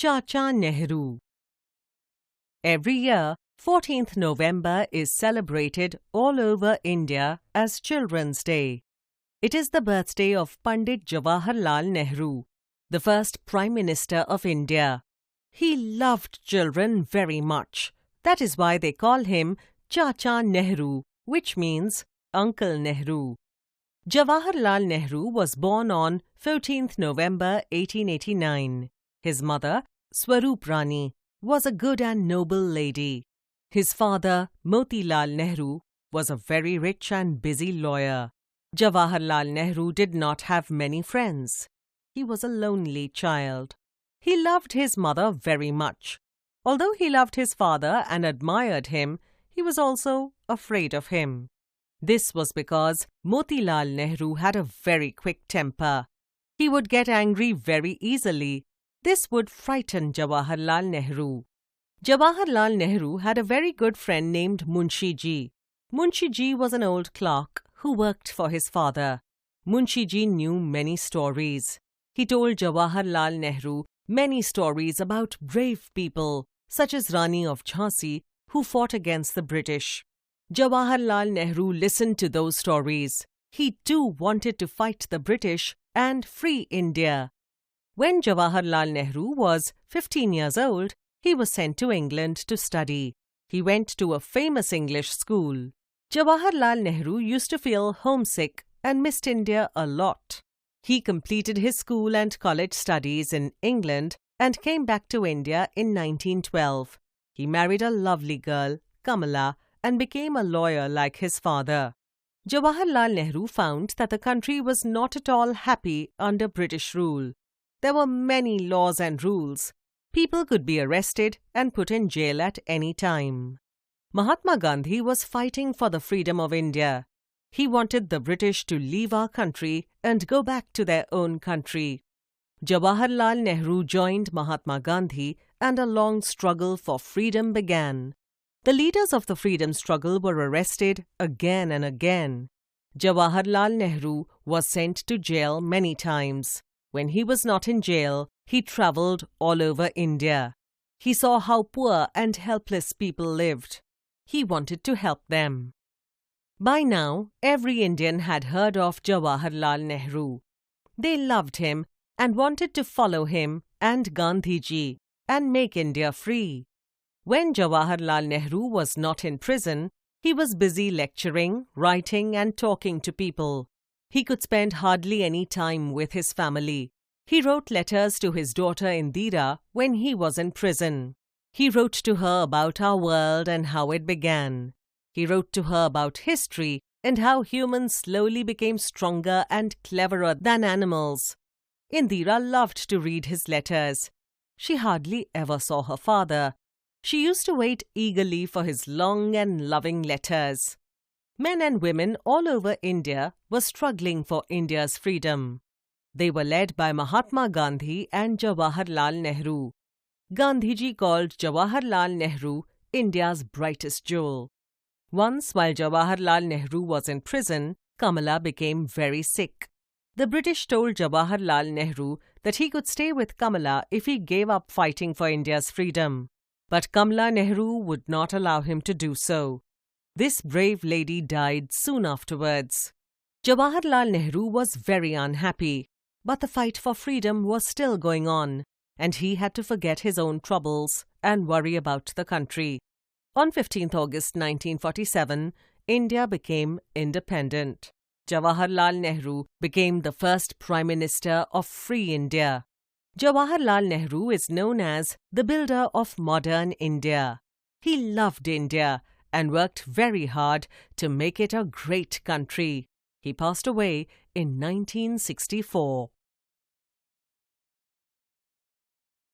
Chacha Nehru. Every year, 14th November is celebrated all over India as Children's Day. It is the birthday of Pandit Jawaharlal Nehru, the first Prime Minister of India. He loved children very much. That is why they call him Chacha Nehru, which means Uncle Nehru. Jawaharlal Nehru was born on 14th November 1889. His mother, Swaroop Rani, was a good and noble lady. His father, Motilal Nehru, was a very rich and busy lawyer. Jawaharlal Nehru did not have many friends. He was a lonely child. He loved his mother very much. Although he loved his father and admired him, he was also afraid of him. This was because Motilal Nehru had a very quick temper. He would get angry very easily. This would frighten Jawaharlal Nehru. Jawaharlal Nehru had a very good friend named Munshi Ji. Munshi Ji was an old clerk who worked for his father. Munshi Ji knew many stories. He told Jawaharlal Nehru many stories about brave people, such as Rani of Jhansi, who fought against the British. Jawaharlal Nehru listened to those stories. He too wanted to fight the British and free India. When Jawaharlal Nehru was 15 years old, he was sent to England to study. He went to a famous English school. Jawaharlal Nehru used to feel homesick and missed India a lot. He completed his school and college studies in England and came back to India in 1912. He married a lovely girl, Kamala, and became a lawyer like his father. Jawaharlal Nehru found that the country was not at all happy under British rule. There were many laws and rules. People could be arrested and put in jail at any time. Mahatma Gandhi was fighting for the freedom of India. He wanted the British to leave our country and go back to their own country. Jawaharlal Nehru joined Mahatma Gandhi and a long struggle for freedom began. The leaders of the freedom struggle were arrested again and again. Jawaharlal Nehru was sent to jail many times. When he was not in jail, he travelled all over India. He saw how poor and helpless people lived. He wanted to help them. By now, every Indian had heard of Jawaharlal Nehru. They loved him and wanted to follow him and Gandhiji and make India free. When Jawaharlal Nehru was not in prison, he was busy lecturing, writing and talking to people. He could spend hardly any time with his family. He wrote letters to his daughter Indira when he was in prison. He wrote to her about our world and how it began. He wrote to her about history and how humans slowly became stronger and cleverer than animals. Indira loved to read his letters. She hardly ever saw her father. She used to wait eagerly for his long and loving letters. Men and women all over India were struggling for India's freedom. They were led by Mahatma Gandhi and Jawaharlal Nehru. Gandhiji called Jawaharlal Nehru India's brightest jewel. Once, while Jawaharlal Nehru was in prison, Kamala became very sick. The British told Jawaharlal Nehru that he could stay with Kamala if he gave up fighting for India's freedom. But Kamala Nehru would not allow him to do so. This brave lady died soon afterwards. Jawaharlal Nehru was very unhappy, but the fight for freedom was still going on, and he had to forget his own troubles and worry about the country. On 15th August 1947, India became independent. Jawaharlal Nehru became the first Prime Minister of free India. Jawaharlal Nehru is known as the builder of modern India. He loved India and worked very hard to make it a great country. He passed away in 1964.